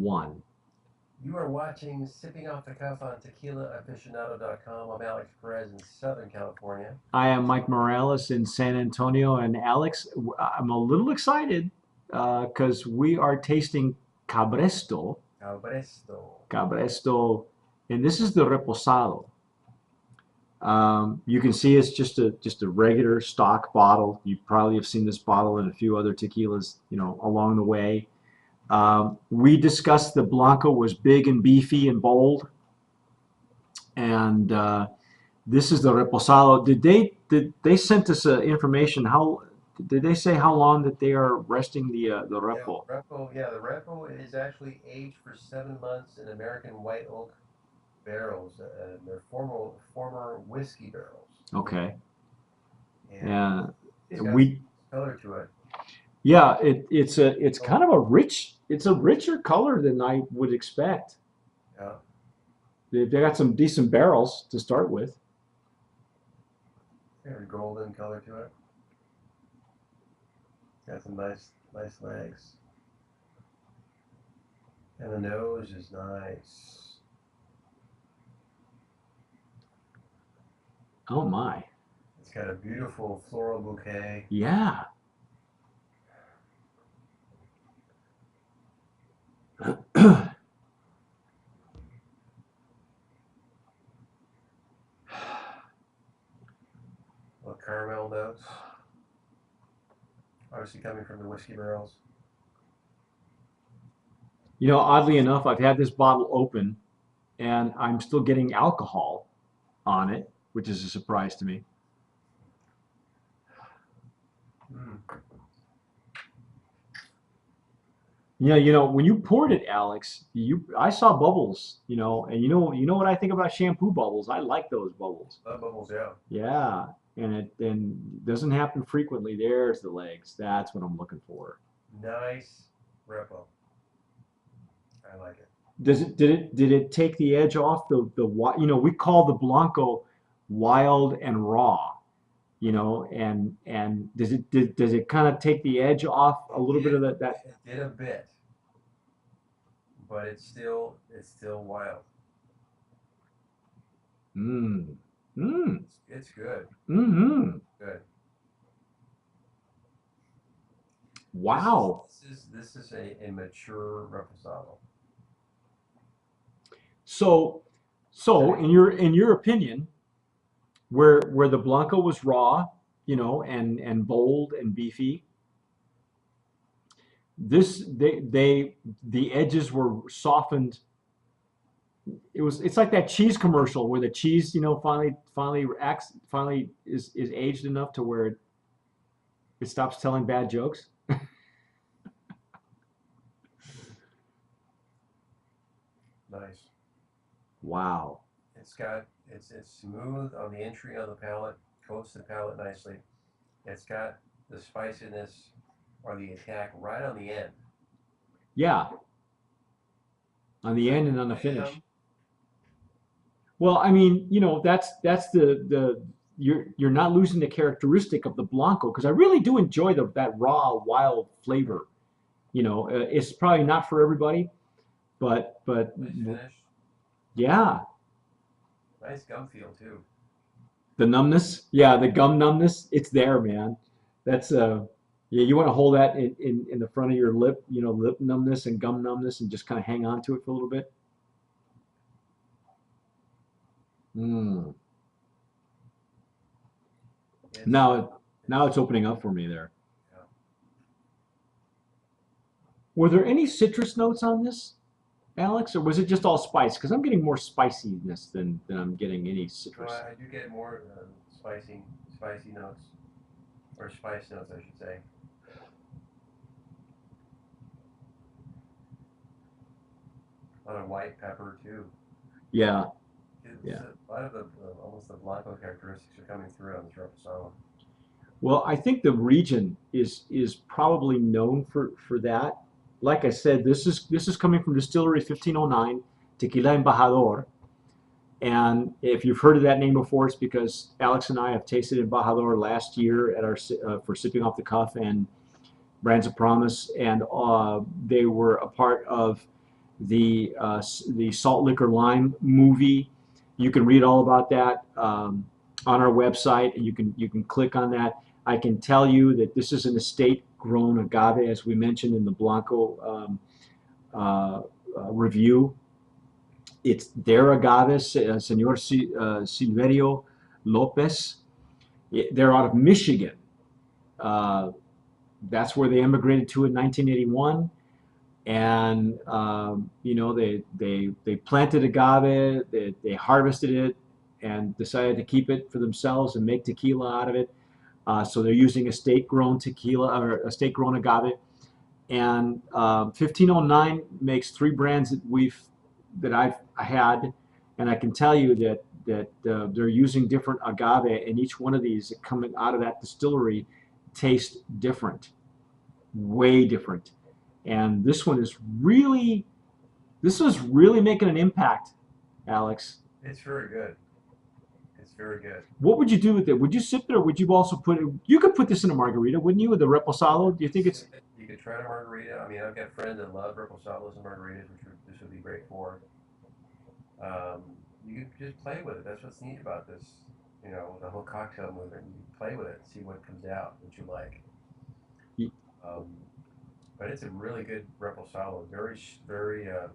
one. You are watching Sipping Off the Cuff on TequilaAficionado.com. I'm Alex Perez in Southern California. I am Mike Morales in San Antonio, and Alex, I'm a little excited because we are tasting Cabresto, Cabresto. Cabresto, and this is the Reposado. You can see it's just a regular stock bottle. You probably have seen this bottle in a few other tequilas, along the way. We discussed the Blanco was big and beefy and bold, and this is the Reposado. Did they sent us information? How did they say how long that they are resting the Repo? The Repo is actually aged for 7 months in American white oak barrels. They're former whiskey barrels. Okay. And it's got We color to it. Yeah, it's kind of it's a richer color than I would expect. Yeah. They got some decent barrels to start with. Very golden color to it. Got some nice legs. And the nose is nice. Oh my. It's got a beautiful floral bouquet. Yeah. Little caramel notes. Obviously coming from the whiskey barrels. Oddly enough, I've had this bottle open and I'm still getting alcohol on it, which is a surprise to me. Mm. When you poured it, Alex, I saw bubbles, and you know what I think about shampoo bubbles. I like those bubbles. Love bubbles, yeah. Yeah, and it doesn't happen frequently. There's the legs. That's what I'm looking for. Nice Repo. I like it. Did it take the edge off we call the Blanco wild and raw, and does it kind of take the edge off a little bit of that. It did a bit, but it's still wild. Mm. Mm. It's good. Mm-hmm. Good. Wow. This is a mature Reposado. So in your opinion, where the Blanco was raw, and bold and beefy, this the edges were softened. It's like that cheese commercial where the cheese, finally is aged enough to where it stops telling bad jokes. Nice. Wow. It's smooth on the entry of the palate, coats the palate nicely. It's got the spiciness or the attack right on the end. Yeah, on the end and on the finish. Well, I mean, that's the you're not losing the characteristic of the Blanco because I really do enjoy that raw wild flavor. It's probably not for everybody, but Nice finish. yeah, Nice gum feel too. the numbness, yeah, the gum numbness, it's there, man. That's yeah, you want to hold that in the front of your lip, lip numbness and gum numbness, and just kind of hang on to it for a little bit. Mm. It's Now it's opening up for me there. yeah. Were there any citrus notes on this, Alex, or was it just all spice? Because I'm getting more spiciness than I'm getting any So citrus. I do get more spicy notes or spice notes, I should say. A lot of white pepper too. Yeah, It's yeah. a lot of the almost the Blanco characteristics are coming through on this Reposado. Well, I think the region is probably known for that. Like I said, this is coming from Distillery 1509, Tequila Embajador. And if you've heard of that name before, it's because Alex and I have tasted Embajador last year at our for sipping off the cuff and Brands of Promise, and they were a part of the Salt Liquor Lime movie. You can read all about that on our website, and you can click on that. I can tell you that this is an estate-grown agave, as we mentioned in the Blanco review. It's their agave, Senor Silverio Lopez. They're out of Michigan. Uh, that's where they immigrated to in 1981. And you know, they planted agave, they harvested it, and decided to keep it for themselves and make tequila out of it. So they're using estate-grown tequila or estate-grown agave. And 1509 makes three brands that I've had, and I can tell you that they're using different agave, and each one of these coming out of that distillery tastes different, way different. And this was really making an impact, Alex. It's very good. It's very good. What would you do with it? Would you sip it, or would you also put it? You could put this in a margarita, wouldn't you, with the reposado? Do you think it's? You could try a margarita. I mean, I've got friends that love reposados and margaritas, this would be great for. Um, you could just play with it. That's what's neat about this. You know, the whole cocktail movement. You play with it and see what comes out, what you like. Um, but it's a really good reposado. Very.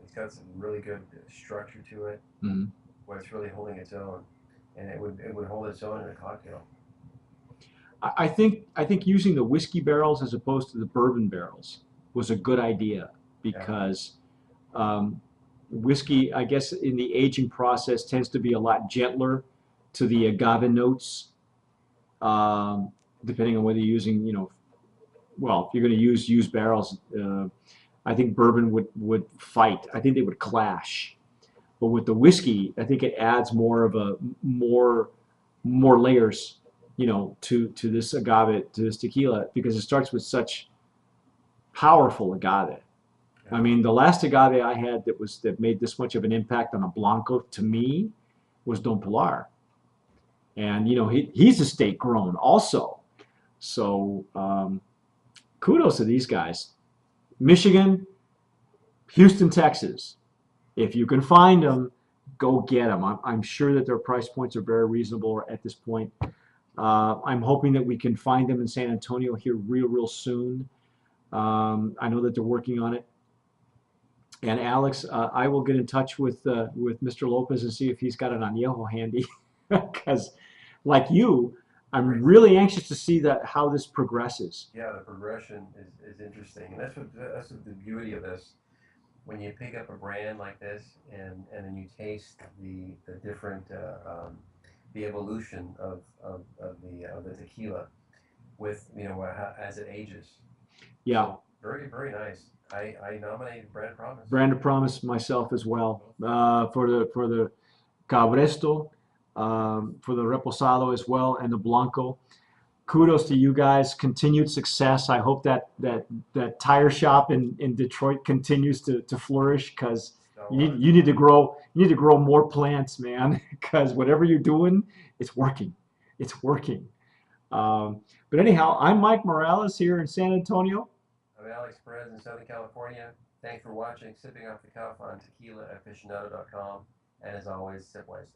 It's got some really good structure to it, Mhm. where it's really holding its own, and it would hold its own in a cocktail. I think using the whiskey barrels as opposed to the bourbon barrels was a good idea Yeah. because um, whiskey, I guess, in the aging process tends to be a lot gentler to the agave notes, um, depending on whether you're using, you know, well, if you're going to use used barrels, I think bourbon would fight. I think they would clash. But with the whiskey, I think it adds more of a more layers, you know, to this agave, to this tequila, because it starts with such powerful agave. I Yeah. mean, the last agave I had that made this much of an impact on a blanco to me was Don Pilar, and you know he's estate grown also. So kudos to these guys. Michigan, Houston, Texas. If you can find them, go get them. I'm sure that their price points are very reasonable at this point. I'm hoping that we can find them in San Antonio here real soon. I know that they're working on it. And Alex, I will get in touch with Mr. Lopez and see if he's got an añejo handy, because like you, I'm really anxious to see that how this progresses. Yeah, the progression is interesting, and that's what the beauty of this. When you pick up a brand like this, and then you taste the different the evolution of the tequila with as it ages. Yeah, So very nice. I nominated Brand Promise. Brand Promise myself as well for the Cabresto, for the Reposado as well, and the Blanco. Kudos to you guys. Continued success. I hope that tire shop in Detroit continues to flourish, because So, you need to grow more plants, man. Because whatever you're doing, it's working. It's working. But anyhow, I'm Mike Morales here in San Antonio. I'm Alex Perez in Southern California. Thanks for watching Sipping Off the Cuff on TequilaAficionado.com, and as always, sip wisely.